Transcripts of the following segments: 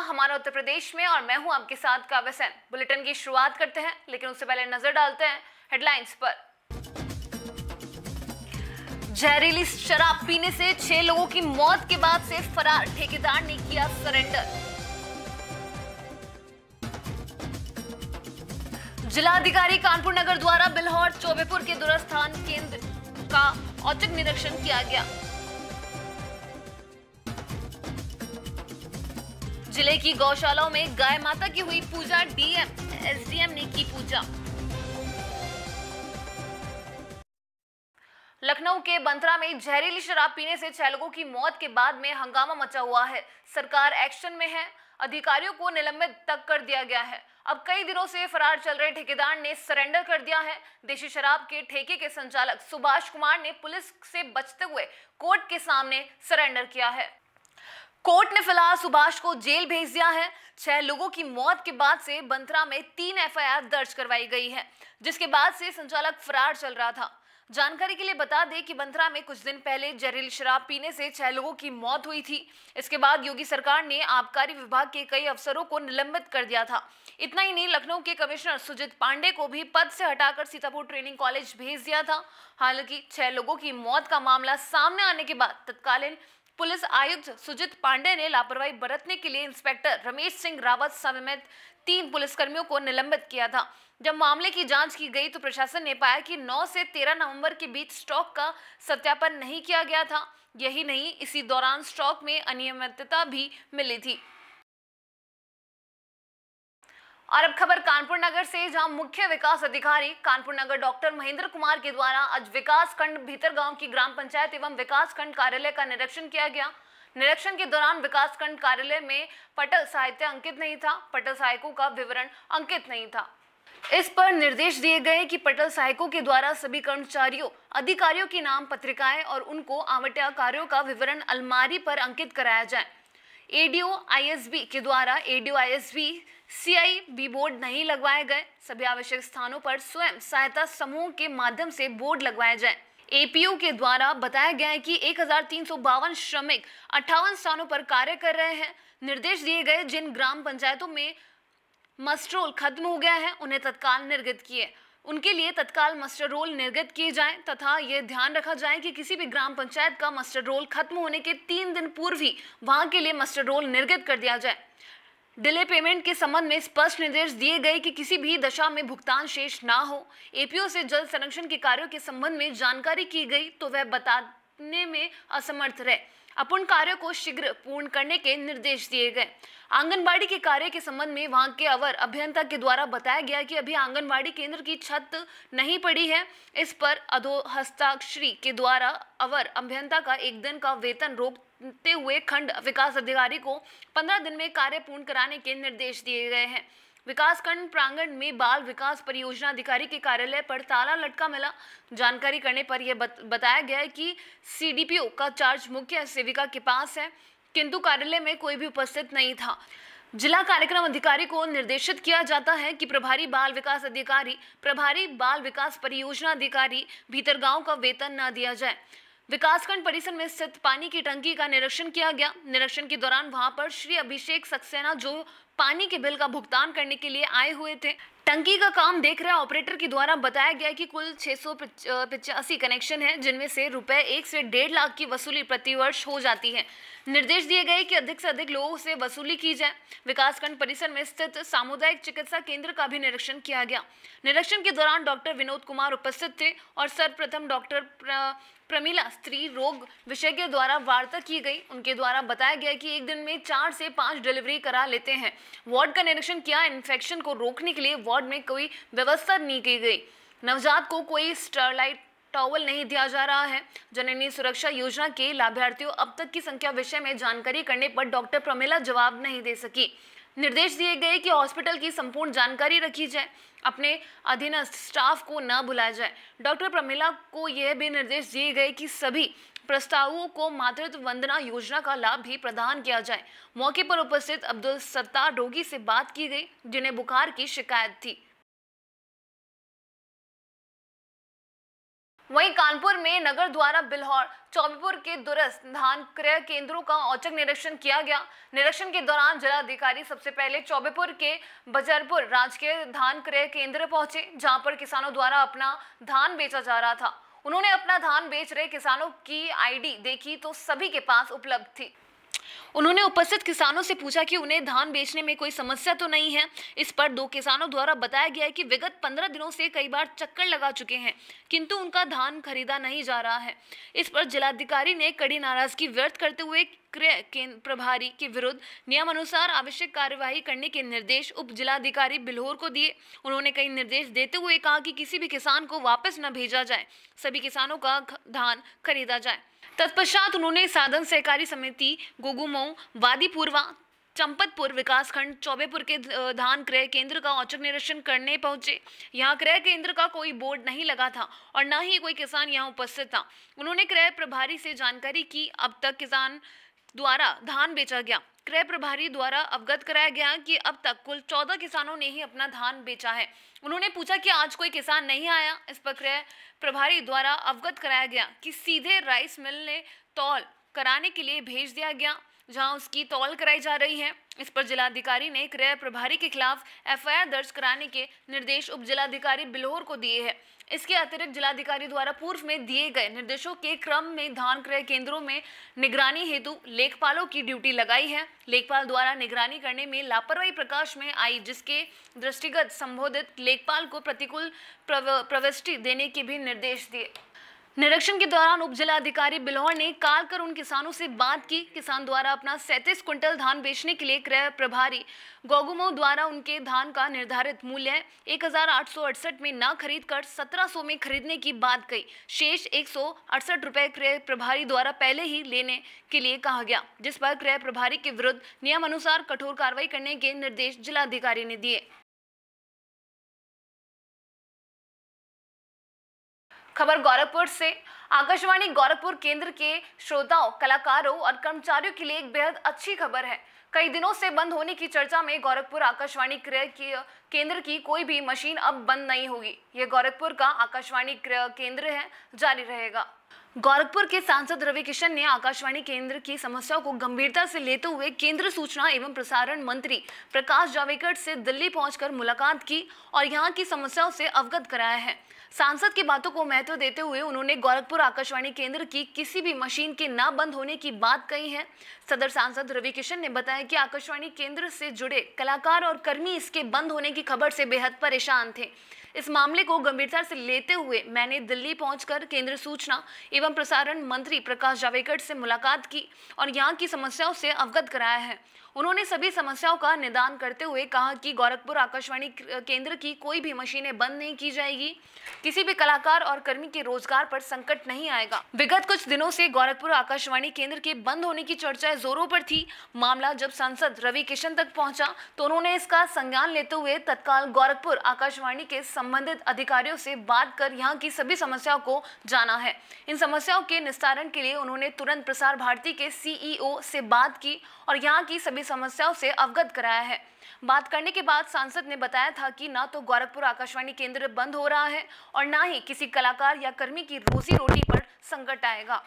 हमारा उत्तर प्रदेश में और मैं हूं आपके साथ काव्य सेन। बुलेटिन की शुरुआत करते हैं, लेकिन उससे पहले नजर डालते हैं हेडलाइंस पर। जहरीली शराब पीने से 6 लोगों की मौत के बाद से फरार ठेकेदार ने किया सरेंडर। जिलाधिकारी कानपुर नगर द्वारा बिल्हौर चौबेपुर के दूरस्थान केंद्र का औचक निरीक्षण किया गया। जिले की गौशालाओं में गाय माता की हुई पूजा, डीएम एसडीएम ने की पूजा। लखनऊ के बंतरा में जहरीली शराब पीने से 6 लोगों की मौत के बाद में हंगामा मचा हुआ है। सरकार एक्शन में है, अधिकारियों को निलंबित तक कर दिया गया है। अब कई दिनों से फरार चल रहे ठेकेदार ने सरेंडर कर दिया है। देशी शराब के ठेके के संचालक सुभाष कुमार ने पुलिस से बचते हुए कोर्ट के सामने सरेंडर किया है। कोर्ट ने फिलहाल सुभाष को जेल भेज दिया है। 6 लोगों की मौत के बाद से बंतरा में 3 एफआईआर दर्ज करवाई गई है, जिसके बाद से संचालक फरार चल रहा था। जानकारी के लिए बता दें कि बंतरा में कुछ दिन पहले जहरीली शराब पीने से 6 लोगों की मौत हुई थी। इसके बाद योगी सरकार ने आबकारी विभाग के कई अफसरों को निलंबित कर दिया था। इतना ही नहीं, लखनऊ के कमिश्नर सुजीत पांडे को भी पद से हटाकर सीतापुर ट्रेनिंग कॉलेज भेज दिया था। हालांकि 6 लोगों की मौत का मामला सामने आने के बाद तत्कालीन पुलिस आयुक्त सुजीत पांडे ने लापरवाही बरतने के लिए इंस्पेक्टर रमेश सिंह रावत समेत 3 पुलिसकर्मियों को निलंबित किया था। जब मामले की जांच की गई तो प्रशासन ने पाया कि 9 से 13 नवंबर के बीच स्टॉक का सत्यापन नहीं किया गया था। यही नहीं, इसी दौरान स्टॉक में अनियमितता भी मिली थी। और अब खबर कानपुर नगर से, जहां मुख्य विकास अधिकारी कानपुर नगर डॉक्टर महेंद्र कुमार के द्वारा आज विकास खंड भीतरगांव की ग्राम पंचायत एवं विकास खंड कार्यालय का निरीक्षण किया गया। निरीक्षण के दौरान विकास खंड कार्यालय में पटल साहित्य अंकित नहीं था, पटल सहायकों का विवरण अंकित नहीं था। इस पर निर्देश दिए गए कि पटल सहायकों के द्वारा सभी कर्मचारियों अधिकारियों की नाम पत्रिकाएं और उनको आवंटित कार्यों का विवरण अलमारी पर अंकित कराया जाए। एडीओ आईएसबी के द्वारा एडीओ आईएसबी सीआईबी बोर्ड नहीं लगवाए गए। सभी आवश्यक स्थानों पर स्वयं सहायता समूह के माध्यम से बोर्ड लगवाए जाए। एपीओ के द्वारा बताया गया है कि 1352 श्रमिक 58 स्थानों पर कार्य कर रहे हैं। निर्देश दिए गए जिन ग्राम पंचायतों में मस्टर रोल खत्म हो गया है उन्हें तत्काल निर्गत किए, उनके लिए तत्काल मस्टर रोल निर्गत किए जाएं तथा यह ध्यान रखा जाए कि किसी भी ग्राम पंचायत का मस्टर रोल खत्म होने के 3 दिन पूर्व ही वहां के लिए मस्टर रोल निर्गत कर दिया जाए। डिले पेमेंट के संबंध में स्पष्ट निर्देश दिए गए कि किसी भी दशा में भुगतान शेष ना हो। एपीओ से जल संरक्षण के कार्यों के संबंध में जानकारी की गई तो वह बताने में असमर्थ रहे। अपूर्ण कार्यों को शीघ्र पूर्ण करने के निर्देश दिए गए। आंगनबाड़ी के कार्य के संबंध में वहां के अवर अभियंता के द्वारा बताया गया कि अभी आंगनबाड़ी केंद्र की छत नहीं पड़ी है। इस पर अधोहस्ताक्षरी के द्वारा अवर अभियंता का 1 दिन का वेतन रोकते हुए खंड विकास अधिकारी को 15 दिन में कार्य पूर्ण कराने के निर्देश दिए गए हैं। विकासखंड प्रांगण में बाल विकास परियोजना अधिकारी के कार्यालय पर ताला लटका मिला। जानकारी करने पर यह बताया गया है कि सीडीपीओ का चार्ज मुख्य सेविका के पास है, किंतु कार्यालय में कोई भी उपस्थित नहीं था। जिला कार्यक्रम अधिकारी को निर्देशित किया जाता है कि प्रभारी बाल विकास अधिकारी, प्रभारी बाल विकास परियोजना अधिकारी भीतरगांव का वेतन न दिया जाए। विकासखंड परिसर में स्थित पानी की टंकी का निरीक्षण किया गया। निरीक्षण के दौरान वहां पर श्री अभिषेक सक्सेना जो पानी के बिल का भुगतान करने के लिए आए हुए थे, टंकी का काम देख रहे ऑपरेटर के द्वारा बताया गया कि कुल 685 कनेक्शन हैं, जिनमें से रुपए 1 से 1.5 लाख की वसूली प्रतिवर्ष हो जाती है। निर्देश दिए गए कि अधिक से अधिक लोगों से वसूली की जाए। विकासखंड परिसर में स्थित सामुदायिक चिकित्सा केंद्र का भी निरीक्षण किया गया। निरीक्षण के दौरान डॉक्टर विनोद कुमार उपस्थित थे और सर्वप्रथम डॉक्टर प्रमिला स्त्री रोग विशेषज्ञ द्वारा वार्ता की गई। उनके द्वारा बताया गया कि एक दिन में 4 से 5 डिलीवरी करा लेते हैं। वार्ड का निरीक्षण किया। इन्फेक्शन को रोकने के लिए वार्ड में कोई व्यवस्था नहीं की गई। नवजात को कोई स्टरलाइट टॉवल नहीं दिया जा रहा है। जननी सुरक्षा योजना के लाभार्थियों अब तक की संख्या विषय में जानकारी करने पर डॉक्टर प्रमिला जवाब नहीं दे सकी। निर्देश दिए गए कि हॉस्पिटल की संपूर्ण जानकारी रखी जाए, अपने अधीनस्थ स्टाफ को न बुलाया जाए। डॉक्टर प्रमिला को यह भी निर्देश दिए गए कि सभी प्रस्तावों को मातृत्व वंदना योजना का लाभ भी प्रदान किया जाए। मौके पर उपस्थित अब्दुल सत्तार रोगी से बात की गई, जिन्हें बुखार की शिकायत थी। वहीं कानपुर में नगर द्वारा बिल्हौर चौबेपुर के दूरस्थ धान क्रय केंद्रों का औचक निरीक्षण किया गया। निरीक्षण के दौरान जिलाधिकारी सबसे पहले चौबेपुर के बजरपुर राजकीय धान क्रय केंद्र पहुंचे, जहां पर किसानों द्वारा अपना धान बेचा जा रहा था। उन्होंने अपना धान बेच रहे किसानों की आईडी देखी तो सभी के पास उपलब्ध थी। उन्होंने उपस्थित किसानों से पूछा कि उन्हें धान बेचने में कोई समस्या तो नहीं है। इस पर दो किसानों द्वारा बताया गया है कि विगत 15 दिनों से कई बार चक्कर लगा चुके हैं, किंतु उनका धान खरीदा नहीं जा रहा है। इस पर जिलाधिकारी ने कड़ी नाराजगी व्यक्त करते हुए क्रय केंद्र प्रभारी के विरुद्ध नियमानुसार आवश्यक कार्यवाही करने के निर्देश उप जिलाधिकारी बिल्हौर को दिए। उन्होंने कई निर्देश देते हुए कहा कि किसी भी किसान को वापस न भेजा जाए, सभी किसानों का धान खरीदा जाए। तत्पश्चात उन्होंने साधन सहकारी समिति गोगुमऊ, वादीपुरवा, चंपतपुर विकासखंड चौबेपुर के धान क्रय केंद्र का औचक निरीक्षण करने पहुंचे। यहां क्रय केंद्र का कोई बोर्ड नहीं लगा था और न ही कोई किसान यहां उपस्थित था। उन्होंने क्रय प्रभारी से जानकारी की अब तक किसान द्वारा धान बेचा गया। क्रय प्रभारी द्वारा अवगत कराया गया कि अब तक कुल 14 किसानों ने ही अपना धान बेचा है। उन्होंने पूछा कि आज कोई किसान नहीं आया। इस पर क्रय प्रभारी द्वारा अवगत कराया गया कि सीधे राइस मिल ने तौल कराने के लिए भेज दिया गया, जहां उसकी तौल कराई जा रही है। इस पर जिलाधिकारी ने क्रय प्रभारी के खिलाफ एफआईआर दर्ज कराने के निर्देश उप जिलाधिकारी बिल्हौर को दिए हैं। इसके अतिरिक्त जिलाधिकारी द्वारा पूर्व में दिए गए निर्देशों के क्रम में धान क्रय केंद्रों में निगरानी हेतु लेखपालों की ड्यूटी लगाई है। लेखपाल द्वारा निगरानी करने में लापरवाही प्रकाश में आई, जिसके दृष्टिगत संबोधित लेखपाल को प्रतिकूल प्रविष्टि देने के भी निर्देश दिए। निरीक्षण के दौरान उप जिलाधिकारी बिल्हौर ने कॉल कर उन किसानों से बात की। किसान द्वारा अपना 37 क्विंटल धान बेचने के लिए क्रय प्रभारी गोगुमऊ द्वारा उनके धान का निर्धारित मूल्य 1868 में न खरीद कर 1700 में खरीदने की बात कही। शेष 168 रुपए क्रय प्रभारी द्वारा पहले ही लेने के लिए कहा गया, जिस पर क्रय प्रभारी के विरुद्ध नियमानुसार कठोर कार्रवाई करने के निर्देश जिलाधिकारी ने दिए। खबर गोरखपुर से। आकाशवाणी गोरखपुर केंद्र के श्रोताओं, कलाकारों और कर्मचारियों के लिए एक बेहद अच्छी खबर है। कई दिनों से बंद होने की चर्चा में गोरखपुर आकाशवाणी क्रय केंद्र की कोई भी मशीन अब बंद नहीं होगी। यह गोरखपुर का आकाशवाणी क्रय केंद्र है, जारी रहेगा। गोरखपुर के सांसद रवि किशन ने आकाशवाणी केंद्र की समस्याओं को गंभीरता से लेते हुए केंद्र सूचना एवं प्रसारण मंत्री प्रकाश जावड़ेकर से दिल्ली पहुंचकर मुलाकात की और यहां की समस्याओं से अवगत कराया है। सांसद की बातों को महत्व देते हुए उन्होंने गोरखपुर आकाशवाणी केंद्र की किसी भी मशीन के न बंद होने की बात कही है। सदर सांसद रवि किशन ने बताया कि आकाशवाणी केंद्र से जुड़े कलाकार और कर्मी इसके बंद होने की खबर से बेहद परेशान थे। इस मामले को गंभीरता से लेते हुए मैंने दिल्ली पहुंचकर केंद्र सूचना एवं प्रसारण मंत्री प्रकाश जावड़ेकर से मुलाकात की और यहां की समस्याओं से अवगत कराया है। उन्होंने सभी समस्याओं का निदान करते हुए कहा कि गोरखपुर आकाशवाणी केंद्र की कोई भी मशीनें बंद नहीं की जाएगी। किसी भी कलाकार और कर्मी के रोजगार पर संकट नहीं आएगा। विगत कुछ दिनों से गोरखपुर आकाशवाणी केंद्र के बंद होने की चर्चाएं जोरों पर थी। मामला जब सांसद रवि किशन तक पहुंचा तो उन्होंने इसका संज्ञान लेते हुए तत्काल गोरखपुर आकाशवाणी के संबंधित अधिकारियों से बात कर यहां की सभी समस्याओं को जाना है। इन समस्याओं के निस्तारण के लिए उन्होंने तुरंत प्रसार भारती के सीईओ से बात की और यहां की सभी समस्याओं से अवगत कराया है। बात करने के बाद सांसद ने बताया था कि न तो गोरखपुर आकाशवाणी केंद्र बंद हो रहा है और न ही किसी कलाकार या कर्मी की रोजी रोटी पर संकट आएगा।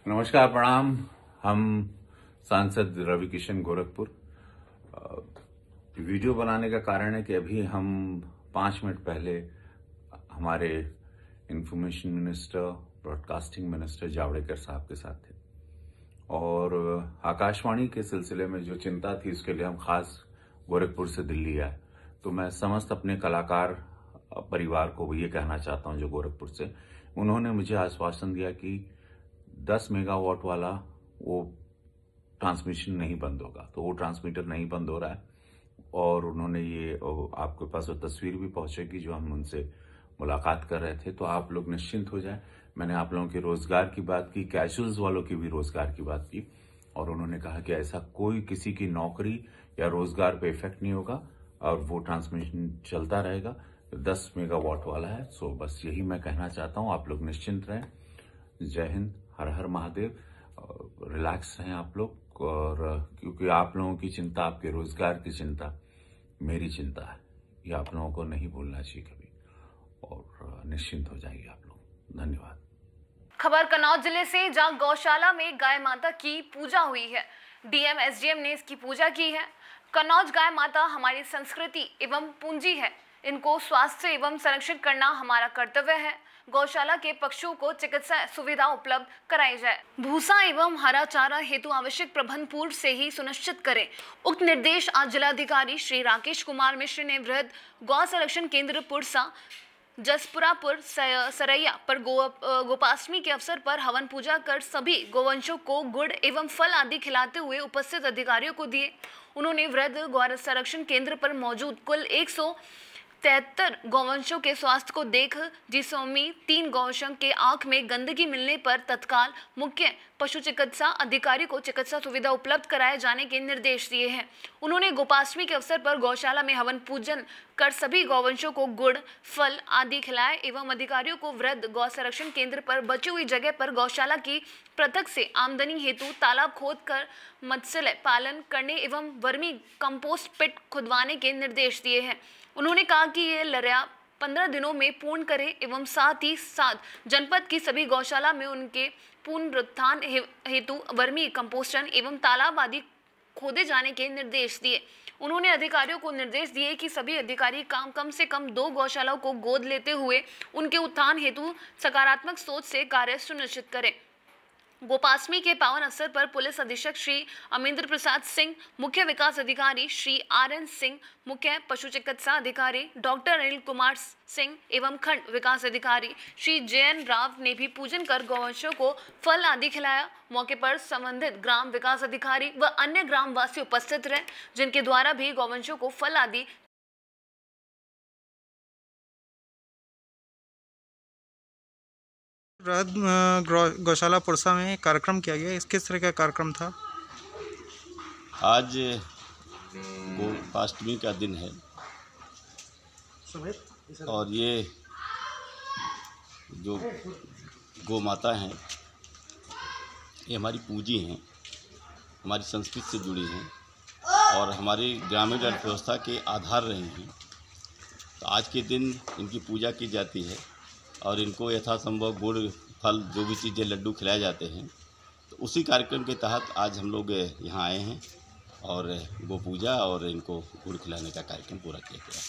नमस्कार, प्रणाम। हम सांसद रवि किशन गोरखपुर। वीडियो बनाने का कारण है कि अभी हम 5 मिनट पहले हमारे information minister, broadcasting minister Javadekar साहब के साथ थे और आकाशवाणी के सिलसिले में जो चिंता थी उसके लिए हम खास गोरखपुर से दिल्ली आए। तो मैं समस्त अपने कलाकार परिवार को ये कहना चाहता हूं जो गोरखपुर से, उन्होंने मुझे आश्वासन दिया कि 10 मेगावाट वाला वो ट्रांसमिशन नहीं बंद होगा। तो वो ट्रांसमीटर नहीं बंद हो रहा है और उन्होंने ये आपके पास वो तस्वीर भी पहुंचेगी जो हम उनसे मुलाकात कर रहे थे। तो आप लोग निश्चिंत हो जाएं। मैंने आप लोगों के रोजगार की बात की, कैजुअल्स वालों की भी रोजगार की बात की और उन्होंने कहा कि ऐसा कोई किसी की नौकरी या रोजगार पे इफेक्ट नहीं होगा और वो ट्रांसमिशन चलता रहेगा। 10 मेगावाट वाला है। सो बस यही मैं कहना चाहता हूं, आप लोग निश्चिंत रहें। जय हिंद, हर हर महादेव। रिलैक्स रहें आप लोग और क्योंकि आप लोगों की चिंता, आपके रोजगार की चिंता मेरी चिंता है। ये आप लोगों को नहीं भूलना चाहिए कभी, और निश्चिंत हो जाइए आप लोग। धन्यवाद। खबर कन्नौज जिले से, जहां गौशाला में गाय माता की पूजा हुई है। डीएम एसडीएम ने इसकी पूजा की है। कन्नौज गाय माता हमारी संस्कृति एवं पूंजी है। इनको स्वास्थ्य एवं संरक्षित करना हमारा कर्तव्य है। गौशाला के पशुओं को चिकित्सा सुविधा उपलब्ध कराई जाए। भूसा एवं हरा चारा हेतु आवश्यक प्रबंध पूर्व से ही सुनिश्चित करें। उक्त निर्देश आज जिलाधिकारी श्री राकेश कुमार मिश्र ने वृहद गौ संरक्षण केंद्र पुरसा जसपुरापुर सरैया पर गोपाष्टमी के अवसर पर हवन पूजा कर सभी गोवंशों को गुड़ एवं फल आदि खिलाते हुए उपस्थित अधिकारियों को दिए। उन्होंने वृहद गौ संरक्षण केंद्र पर मौजूद कुल 173 गौवंशों के स्वास्थ्य को देख, जिसमें 3 गौवंशों के आंख में गंदगी मिलने पर तत्काल मुख्य पशु चिकित्सा अधिकारी को चिकित्सा सुविधा उपलब्ध कराए जाने के निर्देश दिए हैं। उन्होंने गोपाष्टमी के अवसर पर गौशाला में हवन पूजन कर सभी गौवंशों को गुड़ फल आदि खिलाए एवं अधिकारियों को वृहद गौ संरक्षण केंद्र पर बची हुई जगह पर गौशाला की पृथक से आमदनी हेतु तालाब खोद कर मत्स्य पालन करने एवं वर्मी कंपोस्ट पिट खुदवाने के निर्देश दिए हैं। उन्होंने कहा कि ये लर्या 15 दिनों में पूर्ण करें एवं साथ ही साथ जनपद की सभी गौशाला में उनके पुनरुत्थान हेतु वर्मी कंपोस्टन एवं तालाब आदि खोदे जाने के निर्देश दिए। उन्होंने अधिकारियों को निर्देश दिए कि सभी अधिकारी कम से कम 2 गौशालाओं को गोद लेते हुए उनके उत्थान हेतु सकारात्मक सोच से कार्य सुनिश्चित करें। गोपाष्टमी के पावन अवसर पर पुलिस अधीक्षक श्री अमेंद्र प्रसाद सिंह, मुख्य विकास अधिकारी श्री RN सिंह, मुख्य पशु चिकित्सा अधिकारी डॉक्टर अनिल कुमार सिंह एवं खंड विकास अधिकारी श्री JN राव ने भी पूजन कर गौवंशों को फल आदि खिलाया। मौके पर संबंधित ग्राम विकास अधिकारी व अन्य ग्रामवासी उपस्थित रहे, जिनके द्वारा भी गौवंशों को फल आदि गौशाला पुरसा में कार्यक्रम किया गया। किस तरह का कार्यक्रम था? आज गोपाष्टमी का दिन है और ये जो गौ माता हैं ये हमारी पूंजी हैं, हमारी संस्कृति से जुड़ी हैं और हमारी ग्रामीण अर्थव्यवस्था के आधार रही हैं। तो आज के दिन इनकी पूजा की जाती है और इनको यथासंभव गुड़ फल जो भी चीज़ें लड्डू खिलाए जाते हैं। तो उसी कार्यक्रम के तहत आज हम लोग यहाँ आए हैं और गो पूजा और इनको गुड़ खिलाने का कार्यक्रम पूरा किया गया।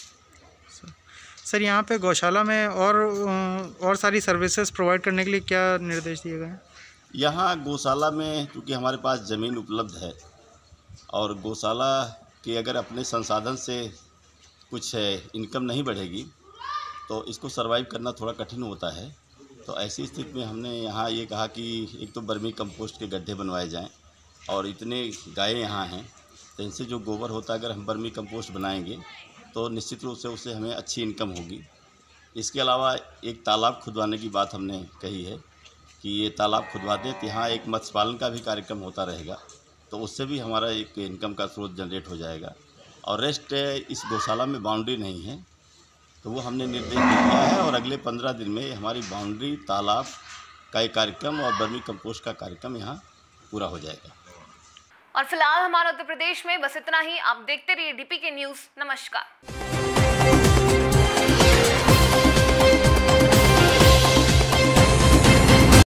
सर, यहाँ पे गौशाला में और सारी सर्विसेज प्रोवाइड करने के लिए क्या निर्देश दिए गए हैं? यहाँ गौशाला में क्योंकि हमारे पास ज़मीन उपलब्ध है और गौशाला के अगर अपने संसाधन से कुछ इनकम नहीं बढ़ेगी तो इसको सर्वाइव करना थोड़ा कठिन होता है। तो ऐसी स्थिति में हमने यहाँ ये कहा कि एक तो वर्मी कंपोस्ट के गड्ढे बनवाए जाएं और इतने गायें यहाँ हैं तो इनसे जो गोबर होता है अगर हम वर्मी कंपोस्ट बनाएंगे तो निश्चित रूप से उससे हमें अच्छी इनकम होगी। इसके अलावा एक तालाब खुदवाने की बात हमने कही है कि ये तालाब खुदवा दें तो यहाँ एक मत्स्य पालन का भी कार्यक्रम होता रहेगा, तो उससे भी हमारा एक इनकम का स्रोत जनरेट हो जाएगा। और रेस्ट इस गौशाला में बाउंड्री नहीं है तो वो हमने निर्देश दिया है और अगले 15 दिन में हमारी बाउंड्री तालाब का एक कार्यक्रम और वर्मी कंपोस्ट का कार्यक्रम यहाँ पूरा हो जाएगा। और फिलहाल हमारा उत्तर प्रदेश में बस इतना ही। आप देखते रहिए DP के न्यूज़। नमस्कार।